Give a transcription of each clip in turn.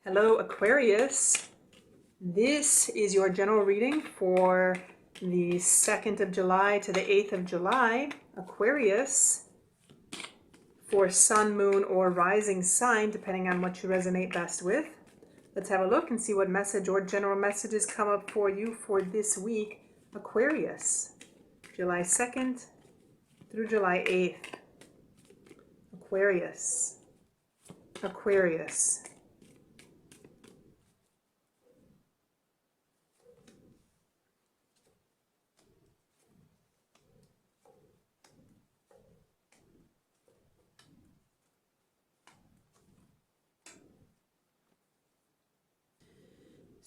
Hello, Aquarius. This is your general reading for the 2nd of July to the 8th of July. Aquarius, for sun, moon, or rising sign, depending on what you resonate best with. Let's have a look and see what message or general messages come up for you for this week, Aquarius. July 2nd through July 8th. Aquarius. Aquarius.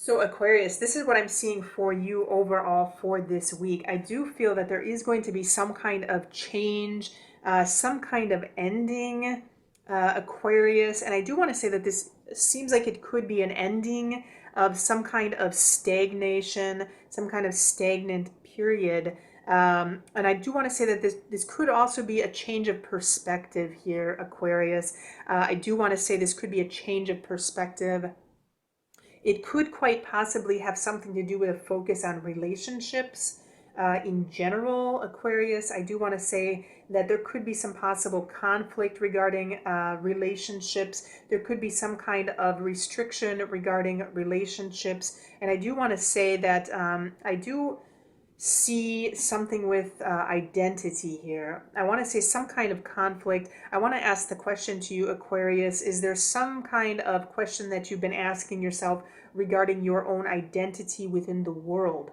So Aquarius, this is what I'm seeing for you overall for this week. I do feel that there is going to be some kind of change, some kind of ending, Aquarius. And I do want to say that this seems like it could be an ending of some kind of stagnation, some kind of stagnant period. And I do want to say that this could also be a change of perspective here, Aquarius. I do want to say this could be a change of perspective. It could quite possibly have something to do with a focus on relationships in general, Aquarius. I do want to say that there could be some possible conflict regarding relationships. There could be some kind of restriction regarding relationships. And I do want to say that I do see something with identity here. I want to say some kind of conflict. I want to ask the question to you, Aquarius. Is there some kind of question that you've been asking yourself regarding your own identity within the world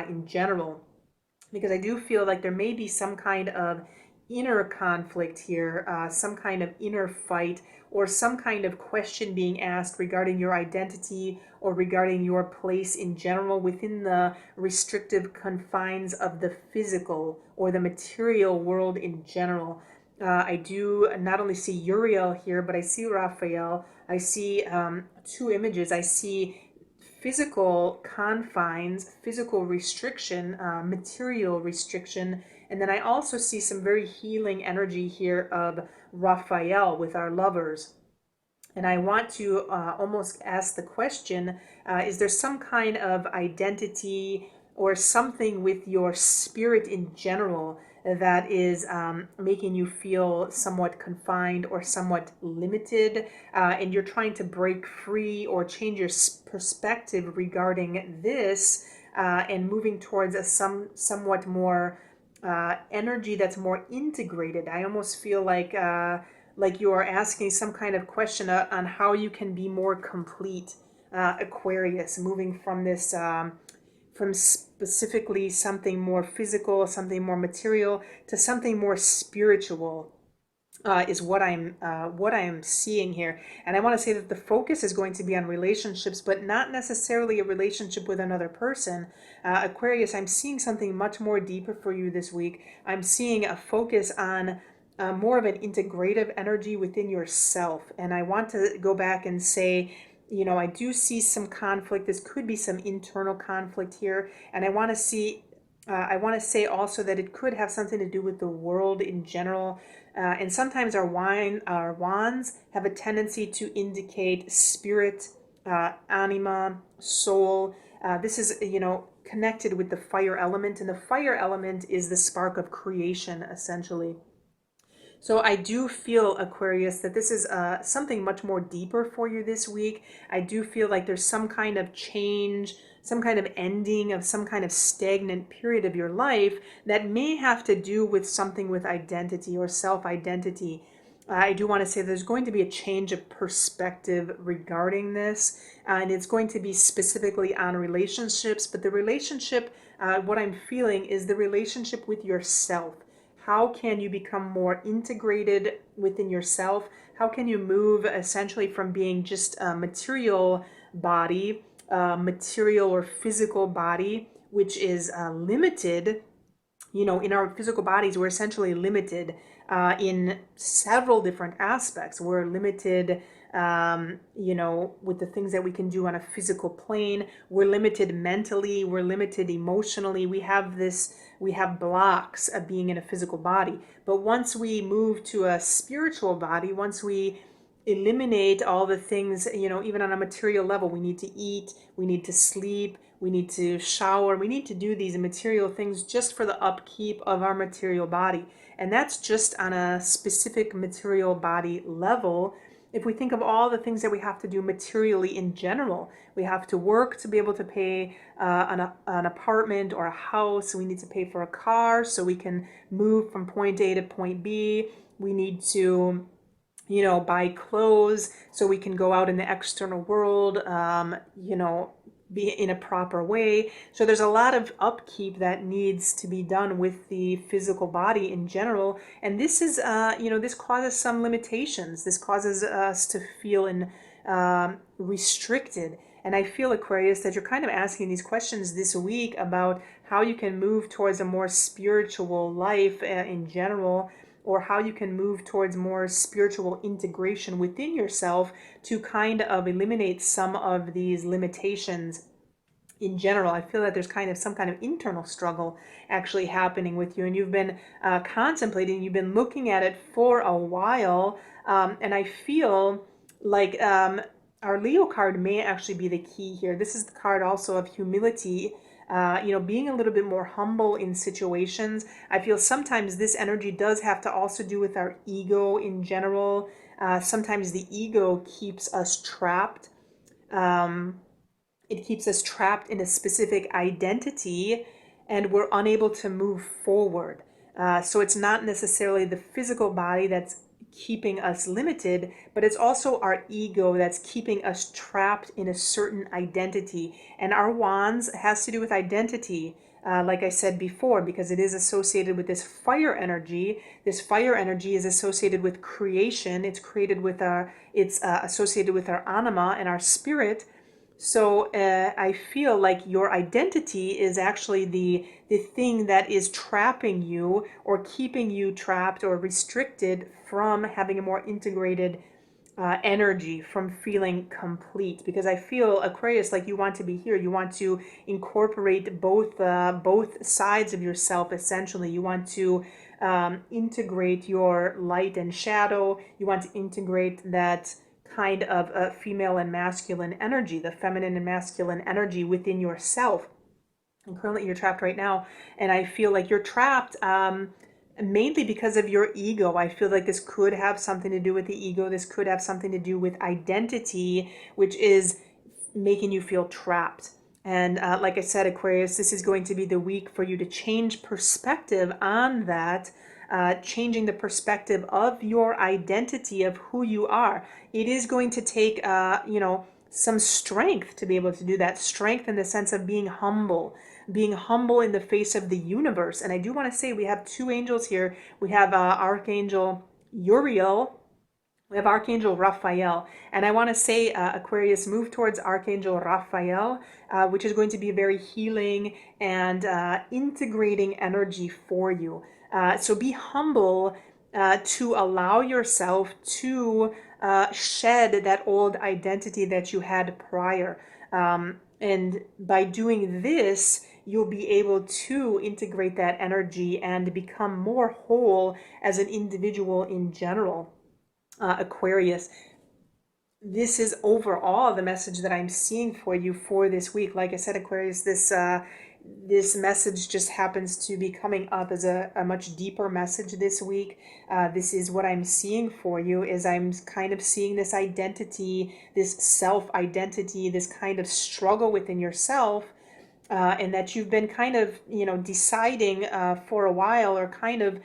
in general? Because I do feel like there may be some kind of inner conflict here, some kind of inner fight, or some kind of question being asked regarding your identity or regarding your place in general within the restrictive confines of the physical or the material world in general. I do not only see Uriel here, but I see Raphael. I see two images. I see physical confines, physical restriction, material restriction. And then I also see some very healing energy here of Raphael with our lovers. And I want to almost ask the question, is there some kind of identity or something with your spirit in general that is making you feel somewhat confined or somewhat limited, and you're trying to break free or change your perspective regarding this and moving towards a somewhat more energy that's more integrated. I almost feel like you are asking some kind of question on how you can be more complete, Aquarius, moving from this from specifically something more physical, something more material, to something more spiritual, is what I'm seeing here. And I want to say that the focus is going to be on relationships, but not necessarily a relationship with another person. Aquarius, I'm seeing something much more deeper for you this week. I'm seeing a focus on more of an integrative energy within yourself. And I want to go back and say, I do see some conflict. This could be some internal conflict here. And I want to say also that it could have something to do with the world in general. And sometimes our wands have a tendency to indicate spirit, anima, soul. This is, connected with the fire element. And the fire element is the spark of creation, essentially. So I do feel, Aquarius, that this is something much more deeper for you this week. I do feel like there's some kind of change, some kind of ending of some kind of stagnant period of your life that may have to do with something with identity or self-identity. I do want to say there's going to be a change of perspective regarding this, and it's going to be specifically on relationships. But the relationship, what I'm feeling is the relationship with yourself. How can you become more integrated within yourself? How can you move essentially from being just a material body, material or physical body, which is limited? In our physical bodies, we're essentially limited in several different aspects. We're limited, with the things that we can do on a physical plane. We're limited mentally. We're limited emotionally. We have blocks of being in a physical body. But once we move to a spiritual body, once we eliminate all the things, even on a material level. We need to eat, we need to sleep, we need to shower, we need to do these material things just for the upkeep of our material body. And that's just on a specific material body level. If we think of all the things that we have to do materially in general, we have to work to be able to pay an apartment or a house. We need to pay for a car so we can move from point A to point B. We need to buy clothes so we can go out in the external world, be in a proper way. So there's a lot of upkeep that needs to be done with the physical body in general. And this is, this causes some limitations. This causes us to feel restricted. And I feel, Aquarius, that you're kind of asking these questions this week about how you can move towards a more spiritual life in general, or how you can move towards more spiritual integration within yourself to kind of eliminate some of these limitations in general. I feel that there's kind of some kind of internal struggle actually happening with you, and you've been contemplating, you've been looking at it for a while, and I feel like our Leo card may actually be the key here. This is the card also of humility. Being a little bit more humble in situations. I feel sometimes this energy does have to also do with our ego in general. Sometimes the ego keeps us trapped. It keeps us trapped in a specific identity, and we're unable to move forward. So it's not necessarily the physical body that's keeping us limited, but it's also our ego that's keeping us trapped in a certain identity. And our wands has to do with identity, like I said before, because it is associated with this fire energy. This fire energy is associated with creation. It's associated with our anima and our spirit. So I feel like your identity is actually the thing that is trapping you or keeping you trapped or restricted from having a more integrated energy, from feeling complete. Because I feel, Aquarius, like you want to be here. You want to incorporate both sides of yourself, essentially. You want to integrate your light and shadow. You want to integrate that kind of a female and masculine energy, the feminine and masculine energy within yourself. And currently you're trapped right now, and I feel like you're trapped mainly because of your ego. I feel like this could have something to do with the ego. This could have something to do with identity, which is making you feel trapped. And like I said, Aquarius, this is going to be the week for you to change perspective on that. Changing the perspective of your identity, of who you are. It is going to take, some strength to be able to do that. Strength in the sense of being humble in the face of the universe. And I do want to say we have two angels here. We have Archangel Uriel. We have Archangel Raphael. And I want to say, Aquarius, move towards Archangel Raphael, which is going to be very healing and integrating energy for you. So be humble to allow yourself to shed that old identity that you had prior. And by doing this, you'll be able to integrate that energy and become more whole as an individual in general. Aquarius, this is overall the message that I'm seeing for you for this week. Like I said, Aquarius, this message just happens to be coming up as a much deeper message this week. This is what I'm seeing for you, is I'm kind of seeing this identity, this self-identity, this kind of struggle within yourself, and that you've been kind of, deciding for a while, or kind of,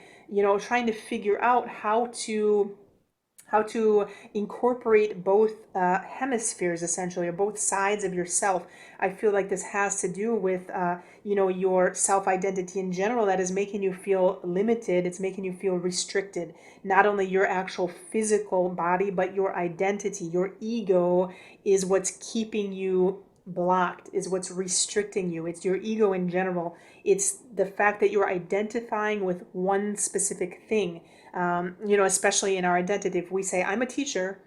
trying to figure out how to incorporate both hemispheres, essentially, or both sides of yourself. I feel like this has to do with, your self-identity in general that is making you feel limited. It's making you feel restricted. Not only your actual physical body, but your identity, your ego is what's keeping you blocked, is what's restricting you. It's your ego in general. It's the fact that you're identifying with one specific thing. Especially in our identity, if we say, I'm a teacher,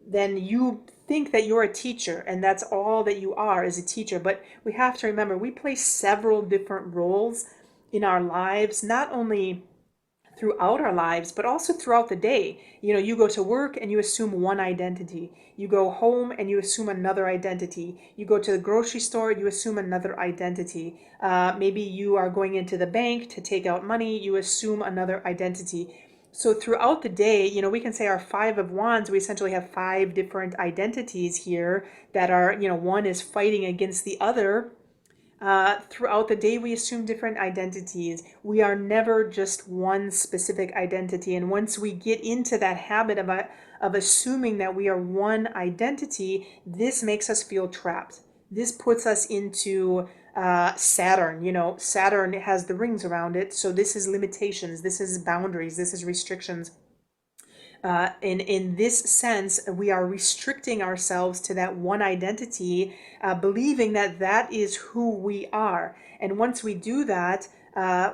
then you think that you're a teacher, and that's all that you are, is a teacher. But we have to remember, we play several different roles in our lives, not only throughout our lives, but also throughout the day. You know, you go to work and you assume one identity. You go home and you assume another identity. You go to the grocery store and you assume another identity. Maybe you are going into the bank to take out money. You assume another identity. So throughout the day, you know, we can say our Five of Wands, we essentially have five different identities here that are, you know, one is fighting against the other. Throughout the day, we assume different identities. We are never just one specific identity. And once we get into that habit of assuming that we are one identity, this makes us feel trapped. This puts us into Saturn. You know, Saturn has the rings around it. So this is limitations, this is boundaries, this is restrictions. In this sense, we are restricting ourselves to that one identity, believing that that is who we are. And once we do that,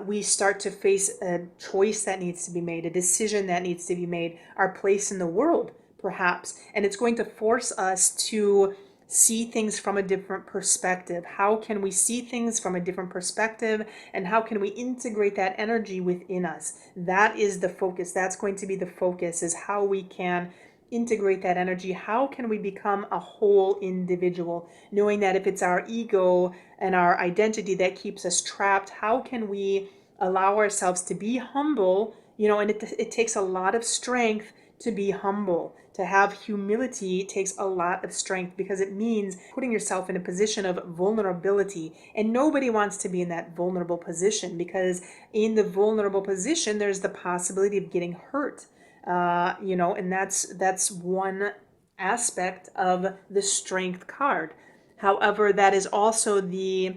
we start to face a choice that needs to be made, a decision that needs to be made, our place in the world, perhaps. And it's going to force us to see things from a different perspective. How can we see things from a different perspective, and how can we integrate that energy within us? That is the focus. That's going to be the focus, is how we can integrate that energy. How can we become a whole individual, knowing that if it's our ego and our identity that keeps us trapped, how can we allow ourselves to be humble? You know, and it takes a lot of strength to be humble. To have humility takes a lot of strength, because it means putting yourself in a position of vulnerability. And nobody wants to be in that vulnerable position, because in the vulnerable position, there's the possibility of getting hurt. You know, and that's one aspect of the strength card. However, that is also the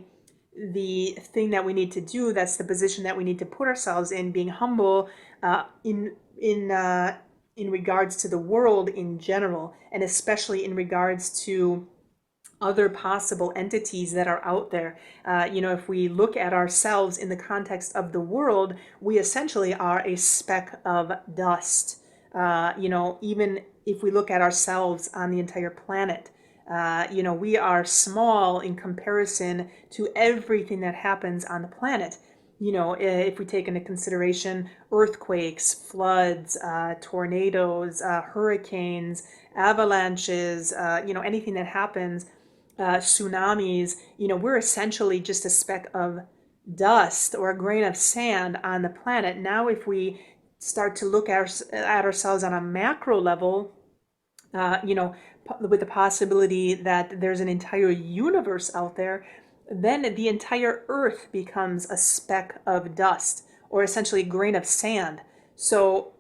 thing that we need to do. That's the position that we need to put ourselves in, being humble in regards to the world in general, and especially in regards to other possible entities that are out there. You know, if we look at ourselves in the context of the world, we essentially are a speck of dust. You know, even if we look at ourselves on the entire planet, you know, we are small in comparison to everything that happens on the planet. You know, if we take into consideration earthquakes, floods, tornadoes, hurricanes, avalanches, you know, anything that happens, tsunamis, you know, we're essentially just a speck of dust or a grain of sand on the planet. Now, if we start to look at ourselves on a macro level, you know, with the possibility that there's an entire universe out there, then the entire earth becomes a speck of dust, or essentially a grain of sand. So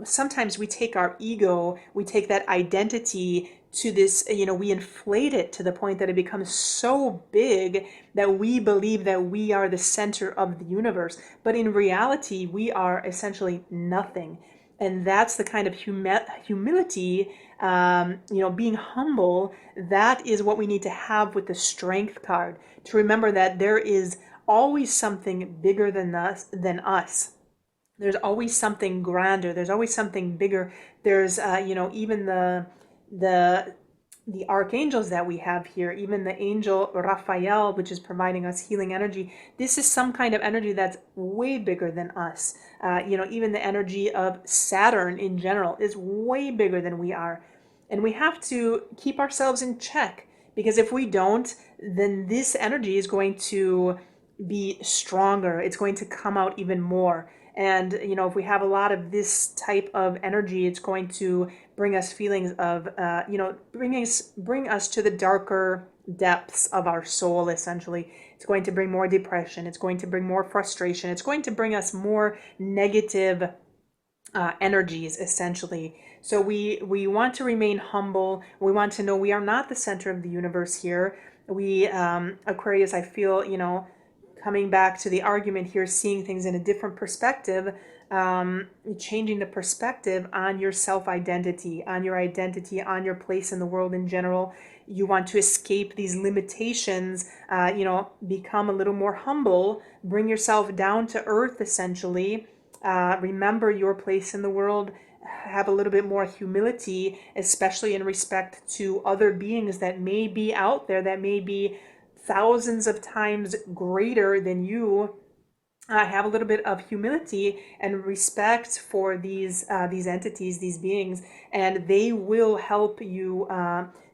sometimes we take our ego, we take that identity to this, you know, we inflate it to the point that it becomes so big that we believe that we are the center of the universe. But in reality, we are essentially nothing. And that's the kind of humility, you know, being humble. That is what we need to have with the strength card, to remember that there is always something bigger than us. There's always something grander. There's always something bigger. There's, you know, even the archangels that we have here, even the angel Raphael, which is providing us healing energy. This is some kind of energy that's way bigger than us. You know, even the energy of Saturn in general is way bigger than we are. And we have to keep ourselves in check, because if we don't, then this energy is going to be stronger. It's going to come out even more. And, you know, if we have a lot of this type of energy, it's going to bring us feelings of, you know, bring us to the darker depths of our soul, essentially. It's going to bring more depression. It's going to bring more frustration. It's going to bring us more negative energies, essentially. So we want to remain humble. We want to know we are not the center of the universe here. We, Aquarius, I feel, you know, coming back to the argument here, seeing things in a different perspective, changing the perspective on your self-identity, on your place in the world in general. You want to escape these limitations, you know, become a little more humble, bring yourself down to earth, essentially. Remember your place in the world, have a little bit more humility, especially in respect to other beings that may be out there, that may be thousands of times greater than you, I have a little bit of humility and respect for these entities, these beings, and they will help you.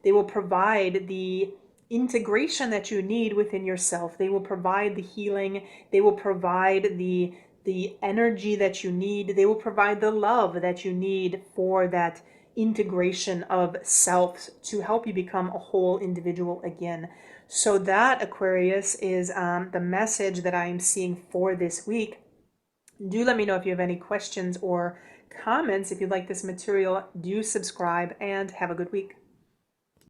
They will provide the integration that you need within yourself. They will provide the healing. They will provide the energy that you need. They will provide the love that you need for that integration of self to help you become a whole individual again. So that, Aquarius, is the message that I am seeing for this week. Do let me know if you have any questions or comments. If you like this material, do subscribe and have a good week.